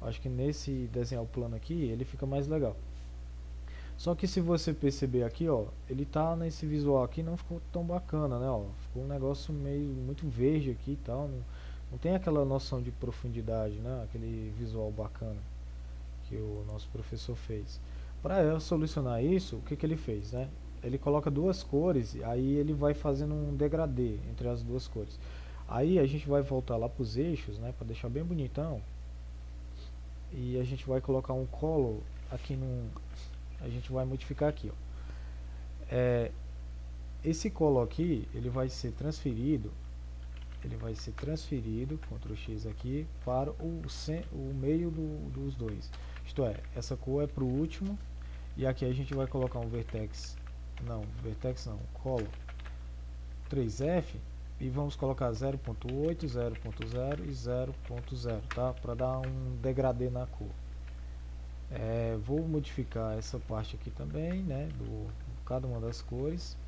Eu acho que nesse desenhar o plano aqui, ele fica mais legal. Só que se você perceber aqui, ó, ele tá nesse visual aqui, não ficou tão bacana, né, ó. Ficou um negócio meio muito verde aqui e tal, não tem aquela noção de profundidade, né, aquele visual bacana que o nosso professor fez. Para eu solucionar isso, o que que ele fez, né? Ele coloca duas cores, aí ele vai fazendo um degradê entre as duas cores. Aí a gente vai voltar lá para os eixos, né, para deixar bem bonitão. E a gente vai colocar um color aqui no, a gente vai modificar aqui, ó. Esse color aqui, ele vai ser transferido, Ctrl X aqui, para o meio dos dois. Isto é, essa cor é para o último, e aqui a gente vai colocar um vertex não, color 3F, e vamos colocar 0.8, 0.0 e 0.0, tá? Para dar um degradê na cor. Vou modificar essa parte aqui também, né? Cada uma das cores.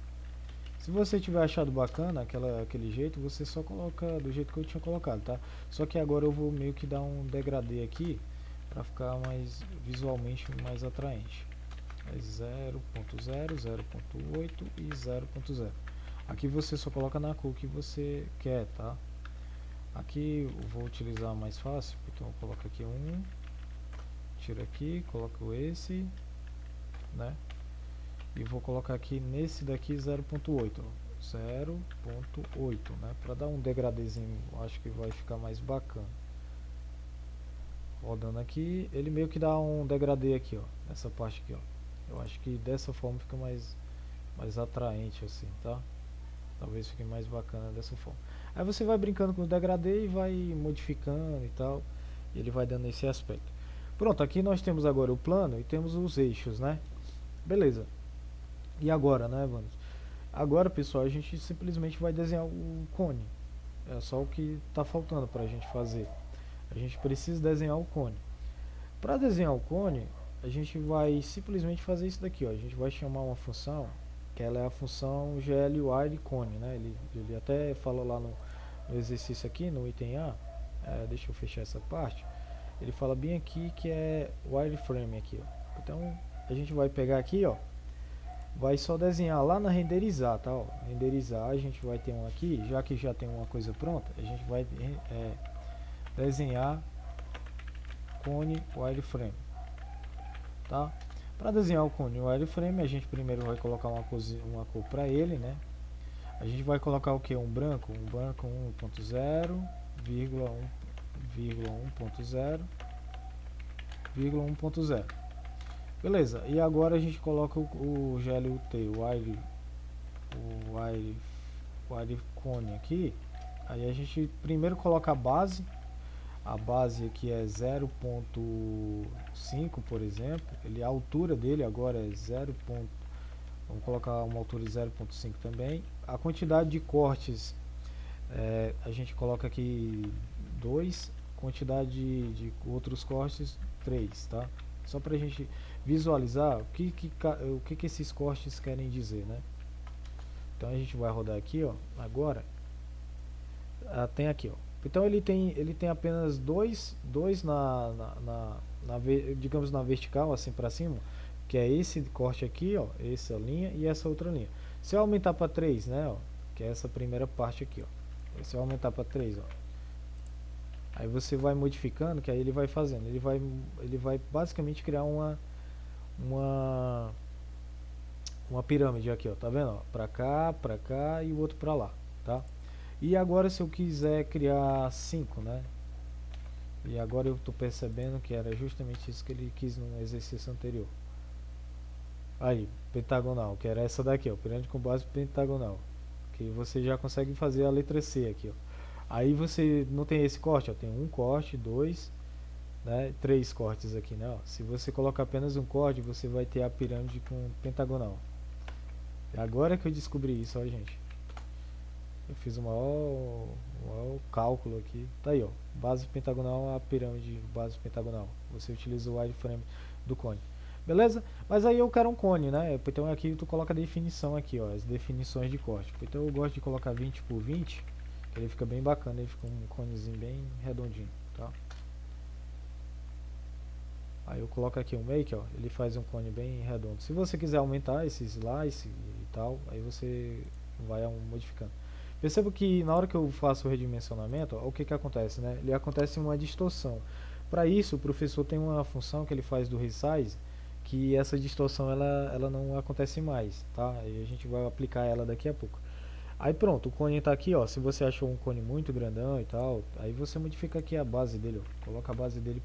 Se você tiver achado bacana aquele jeito, você só coloca do jeito que eu tinha colocado, tá? Só que agora eu vou meio que dar um degradê aqui para ficar mais visualmente mais atraente. 0.0, 0.8 e 0.0. Aqui você só coloca na cor que você quer, tá? Aqui eu vou utilizar mais fácil, então eu coloco aqui um, tiro aqui, coloco esse, né? E vou colocar aqui nesse daqui 0.8, 0.8, né? Para dar um degradezinho, acho que vai ficar mais bacana. Rodando aqui, ele meio que dá um degradê aqui, ó, nessa parte aqui, ó. Eu acho que dessa forma fica mais atraente assim, tá? Talvez fique mais bacana dessa forma. Aí você vai brincando com o degradê e vai modificando e tal, e ele vai dando esse aspecto. Pronto, aqui nós temos agora o plano e temos os eixos, né? Beleza. E agora, né, vamos? Agora, pessoal, a gente simplesmente vai desenhar o cone. É só o que está faltando para a gente fazer. A gente precisa desenhar o cone. Para desenhar o cone, a gente vai simplesmente fazer isso daqui, ó. A gente vai chamar uma função, que ela é a função glWireCone, né? Ele até fala lá no exercício aqui, no item A. Deixa eu fechar essa parte. Ele fala bem aqui que é wireframe aqui, ó. Então, a gente vai pegar aqui, ó. Vai só desenhar lá na renderizar, tá? Ó, renderizar, a gente vai ter um aqui, já que já tem uma coisa pronta, a gente vai desenhar cone wireframe, tá? Para desenhar o cone wireframe, a gente primeiro vai colocar uma cor para ele, né? A gente vai colocar o que? Um branco 1.0, vírgula 1.0, vírgula 1.0. Beleza, e agora a gente coloca o GLUT, o wireframe aqui. Aí a gente primeiro coloca a base aqui é 0.5, por exemplo. A altura dele agora é 0. Vamos colocar uma altura de 0.5 também. A quantidade de cortes, a gente coloca aqui 2, quantidade de outros cortes 3, tá? Só para a gente visualizar o que esses cortes querem dizer, né? Então a gente vai rodar aqui, ó. Agora tem aqui, ó. Então ele tem apenas dois digamos na vertical, assim para cima, que é esse corte aqui, ó, essa linha e essa outra linha. Se eu aumentar para 3, né, ó, que é essa primeira parte aqui, ó. Se eu aumentar para 3, ó. Aí você vai modificando, que aí ele vai fazendo, ele vai basicamente criar uma pirâmide aqui, ó, tá vendo, ó, pra cá e o outro pra lá, tá? E agora se eu quiser criar 5, né? E agora eu tô percebendo que era justamente isso que ele quis no exercício anterior. Aí, pentagonal, que era essa daqui, ó, pirâmide com base pentagonal. Que você já consegue fazer a letra C aqui, ó. Aí você não tem esse corte, ó, tem um corte, 2, né, 3 cortes aqui, né, ó. Se você colocar apenas um corte, você vai ter a pirâmide com pentagonal. Agora que eu descobri isso, ó, gente. Eu fiz o o cálculo aqui. Tá aí, ó. Base pentagonal, a pirâmide base pentagonal. Você utiliza o wireframe do cone. Beleza? Mas aí eu quero um cone, né? Então aqui tu coloca a definição aqui, ó. As definições de corte. Então eu gosto de colocar 20 por 20. Que ele fica bem bacana. Ele fica um conezinho bem redondinho, tá? Aí eu coloco aqui o make, ó. Ele faz um cone bem redondo. Se você quiser aumentar esse slice e tal, aí você vai modificando. Perceba que na hora que eu faço o redimensionamento, ó, o que acontece, né? Ele acontece uma distorção. Para isso, o professor tem uma função que ele faz do resize, que essa distorção ela não acontece mais, tá? E a gente vai aplicar ela daqui a pouco. Aí pronto, o cone está aqui, ó. Se você achou um cone muito grandão e tal, aí você modifica aqui a base dele, ó. Coloca a base dele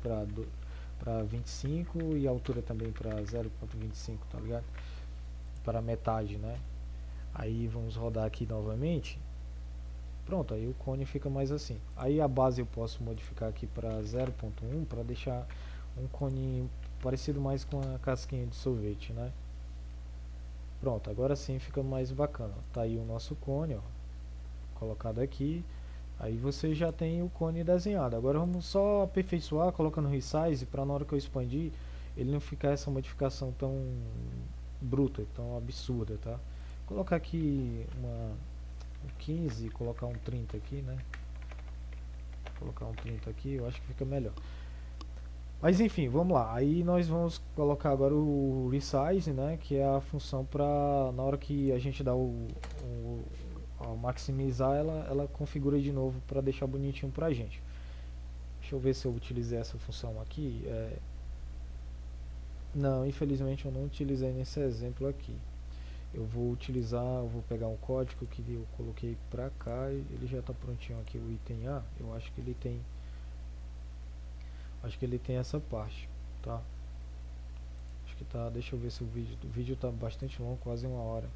para 25 e a altura também para 0.25, tá ligado? Para metade, né? Aí vamos rodar aqui novamente. Pronto, aí o cone fica mais assim. Aí a base eu posso modificar aqui para 0.1 para deixar um cone parecido mais com a casquinha de sorvete, né? Pronto, agora sim fica mais bacana. Tá aí o nosso cone, ó, colocado aqui. Aí você já tem o cone desenhado. Agora vamos só aperfeiçoar colocando resize para na hora que eu expandir ele não ficar essa modificação tão bruta, tão absurda, tá? Vou colocar aqui um 15 e colocar um 30 aqui, né? Vou colocar um 30 aqui, eu acho que fica melhor. Mas enfim, vamos lá. Aí nós vamos colocar agora o resize, né? Que é a função para na hora que a gente dá ao maximizar, ela configura de novo para deixar bonitinho pra gente. Deixa eu ver se eu utilizei essa função aqui. Não, infelizmente eu não utilizei nesse exemplo aqui. Eu vou pegar um código que eu coloquei pra cá e ele já está prontinho aqui, o item A. Eu acho que ele tem essa parte, tá? Acho que tá, deixa eu ver se o vídeo tá bastante longo, quase 1 hora.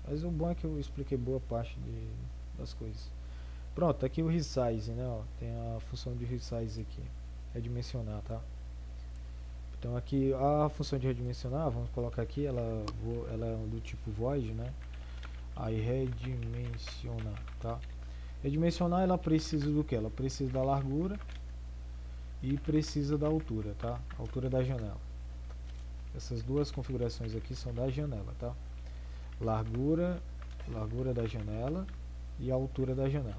Mas o bom é que eu expliquei boa parte das coisas. Pronto, aqui o resize, né? Ó, tem a função de resize aqui, redimensionar, tá? Então aqui a função de redimensionar, vamos colocar aqui, ela é do tipo void, né? Aí redimensiona, tá? Redimensionar ela precisa do que? Ela precisa da largura e precisa da altura, tá? Altura da janela. Essas duas configurações aqui são da janela, tá? Largura da janela e a altura da janela.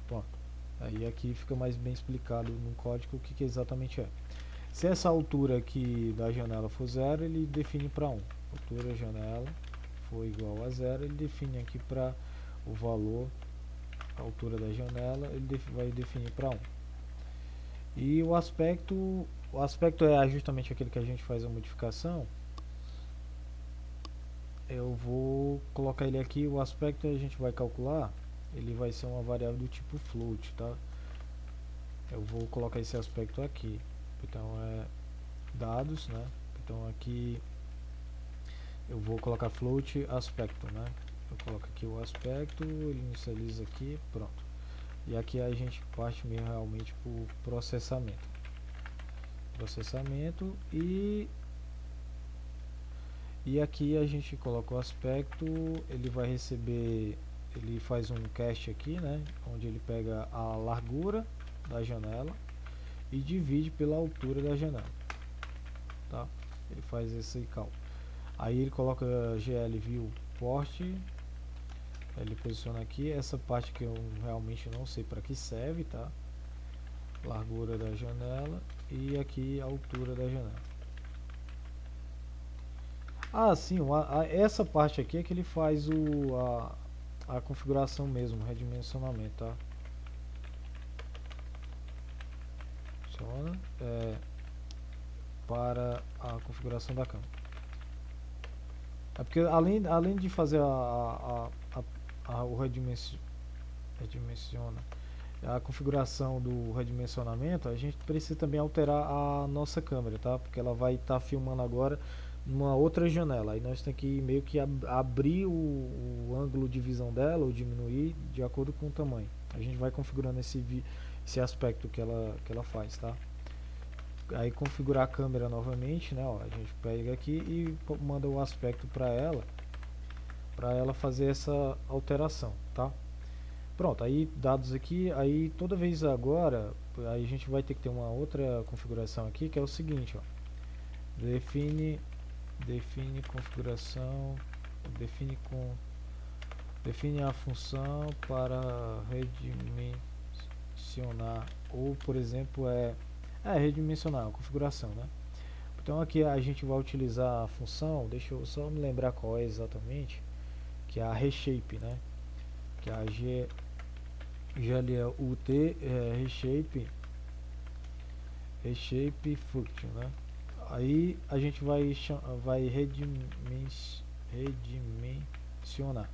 Pronto. Aí aqui fica mais bem explicado no código o que exatamente é. Se essa altura aqui da janela for 0, ele define para 1. Altura da janela for igual a 0, ele define aqui para o valor, a altura da janela, ele vai definir para 1. E o aspecto é justamente aquele que a gente faz a modificação. Eu vou colocar ele aqui, o aspecto a gente vai calcular, ele vai ser uma variável do tipo float, tá? Eu vou colocar esse aspecto aqui. Então é dados, né? Então aqui eu vou colocar float aspecto, né? Eu coloco aqui o aspecto, ele inicializa aqui, pronto. E aqui a gente parte mesmo realmente para o processamento. E aqui a gente coloca o aspecto, ele vai receber, ele faz um cast aqui, né? Onde ele pega a largura da janela e divide pela altura da janela, tá? Ele faz esse cálculo. Aí ele coloca GL view port, ele posiciona aqui essa parte que eu realmente não sei para que serve, tá? Largura da janela e aqui a altura da janela. Ah, sim, essa parte aqui é que ele faz a configuração mesmo, redimensionamento, tá? Funciona para a configuração da câmera. É porque além de fazer o redimensiona, a configuração do redimensionamento, a gente precisa também alterar a nossa câmera, tá? Porque ela vai estar filmando agora numa outra janela. Aí nós temos que meio que abrir o ângulo de visão dela ou diminuir de acordo com o tamanho. A gente vai configurando esse aspecto que ela faz, tá? Aí configurar a câmera novamente, né? Ó, a gente pega aqui e manda o aspecto para ela fazer essa alteração, tá? Pronto, aí dados aqui, aí toda vez agora, aí a gente vai ter que ter uma outra configuração aqui, que é o seguinte, ó. Define configuração, define com define a função para redimensionar, ou por exemplo redimensionar a configuração, né? Então aqui a gente vai utilizar a função, deixa eu só me lembrar qual é exatamente, que é a reshape, né? Que é a GLUT reshape function, né? Aí a gente vai redimensionar.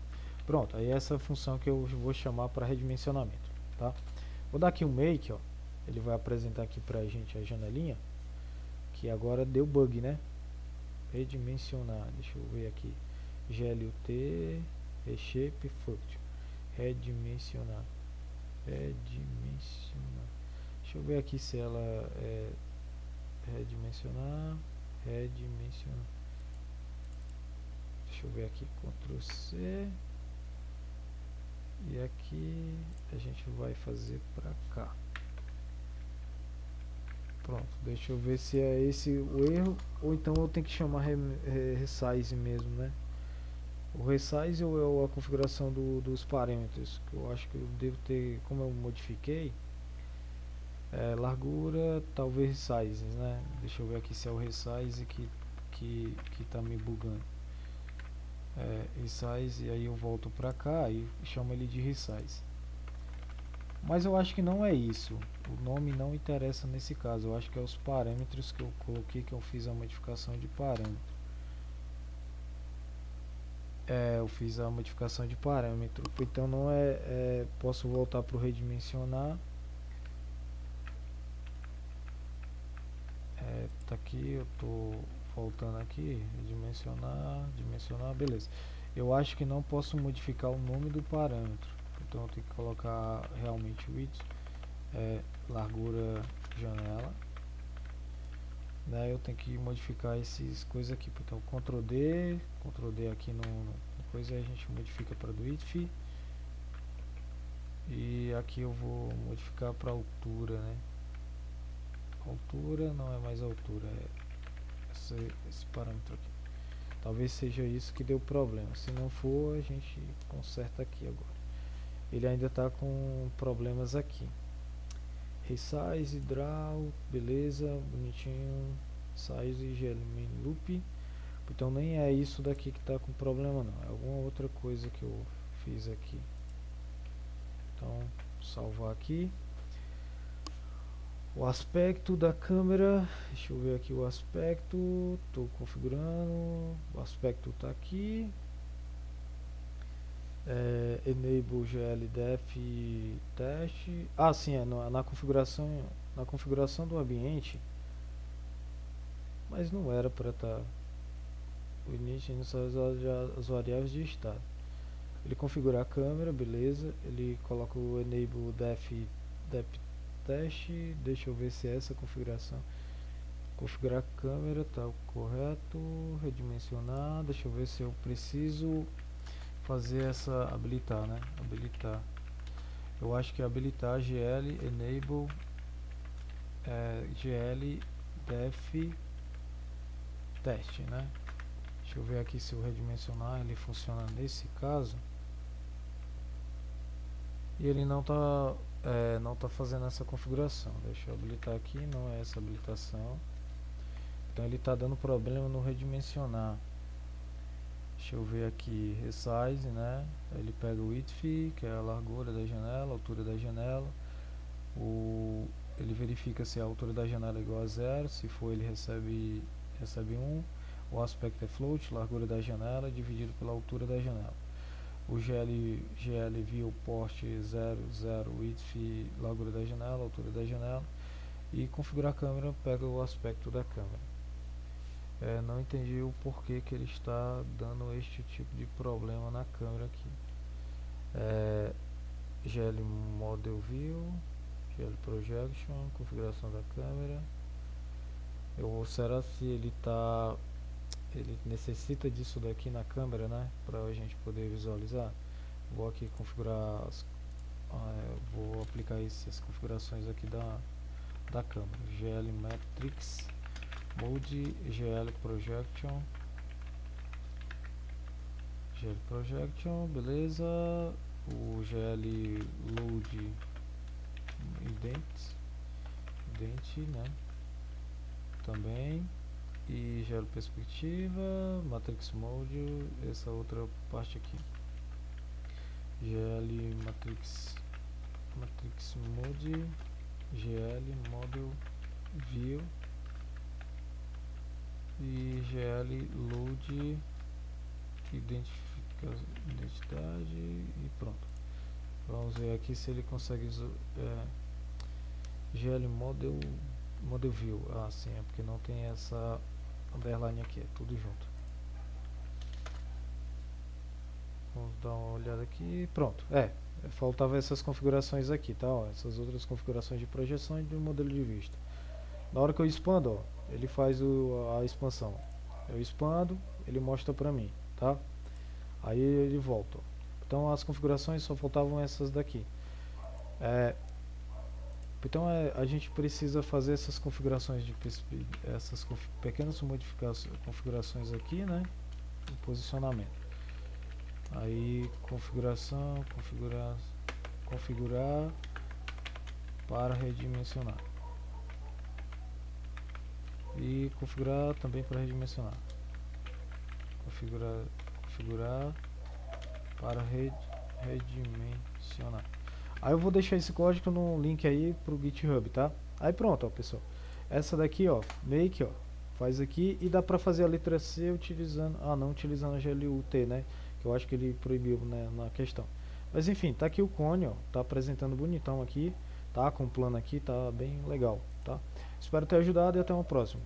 Pronto, aí essa função que eu vou chamar para redimensionamento, tá? Vou dar aqui um make, ó. Ele vai apresentar aqui pra gente a janelinha, que agora deu bug, né? Redimensionar, deixa eu ver aqui. GLUT reshape function. Redimensionar. Deixa eu ver aqui se ela é redimensionar. Deixa eu ver aqui, Ctrl C. E aqui a gente vai fazer pra cá. Pronto, deixa eu ver se é esse o erro, ou então eu tenho que chamar resize mesmo, né? O resize ou é a configuração dos parâmetros, que eu acho que eu devo ter, como eu modifiquei, largura, talvez resize, né? Deixa eu ver aqui se é o resize que tá me bugando. Resize, e aí eu volto pra cá e chamo ele de resize. Mas eu acho que não é isso. O nome não interessa nesse caso. Eu acho que é os parâmetros que eu coloquei, que eu fiz a modificação de parâmetro. Eu fiz a modificação de parâmetro. Então não posso voltar para o redimensionar. Tá aqui, eu tô voltando aqui, dimensionar, beleza. Eu acho que não posso modificar o nome do parâmetro. Então eu tenho que colocar realmente width, largura janela, né? Eu tenho que modificar essas coisas aqui. Então Ctrl D aqui no coisa, a gente modifica para width, e aqui eu vou modificar para altura, né? Altura não é mais altura, esse parâmetro aqui. Talvez seja isso que deu problema. Se não for, a gente conserta aqui agora. Ele ainda está com problemas aqui. Resize, draw, beleza, bonitinho. Size, GLMain loop. Então nem é isso daqui que está com problema não. É alguma outra coisa que eu fiz aqui. Então, salvar aqui. O aspecto da câmera, deixa eu ver aqui o aspecto, estou configurando, o aspecto está aqui, enable GLDF teste, sim, na configuração do ambiente, mas não era para estar, o início as variáveis de estado. Ele configura a câmera, beleza, ele coloca o enable def teste, deixa eu ver se é essa configuração. Configurar a câmera, tá correto, redimensionar, deixa eu ver se eu preciso fazer essa, habilitar, né? Habilitar. Eu acho que é habilitar GL enable GL def teste, né? Deixa eu ver aqui se o redimensionar ele funciona nesse caso. E ele não tá fazendo essa configuração. Deixa eu habilitar aqui, não é essa habilitação. Então ele está dando problema no redimensionar. Deixa eu ver aqui, resize, né? Ele pega o width, que é a largura da janela, a altura da janela. Ele verifica se a altura da janela é igual a 0, se for ele recebe 1. O aspecto é float, largura da janela dividido pela altura da janela. O GL viewport 0, width, largura da janela, altura da janela. E configurar a câmera, pega o aspecto da câmera. Não entendi o porquê que ele está dando este tipo de problema na câmera aqui. GL Model View, GL Projection, configuração da câmera. Será se ele necessita disso daqui na câmera, né? Para a gente poder visualizar. Vou aqui configurar eu vou aplicar essas configurações aqui da câmera. GL Matrix Mode, GL Projection, beleza. O GL Load Ident, né? Também. E GL Perspectiva, Matrix Mode, essa outra parte aqui. GL Matrix Mode, GL Model View e GL Load identidade e pronto. Vamos ver aqui se ele consegue GL Model View. Ah, sim, é porque não tem essa underline aqui, é tudo junto. Vamos dar uma olhada aqui. Pronto, faltava essas configurações aqui, tá? Ó, essas outras configurações de projeção e de modelo de vista. Na hora que eu expando, ó, ele faz a expansão. Eu expando, ele mostra pra mim, tá? Aí ele volta. Ó. Então as configurações só faltavam essas daqui. Então a gente precisa fazer essas configurações de pequenas configurações aqui, né? O posicionamento. Aí configurar para redimensionar. E configurar também para redimensionar. Configurar para redimensionar. Aí eu vou deixar esse código no link aí pro GitHub, tá? Aí pronto, ó, pessoal. Essa daqui, ó, make, ó, faz aqui e dá pra fazer a letra C utilizando, não utilizando a GLUT, né? Que eu acho que ele proibiu, né, na questão. Mas enfim, tá aqui o cone, ó, tá apresentando bonitão aqui, tá? Com o plano aqui, tá bem legal, tá? Espero ter ajudado e até uma próxima.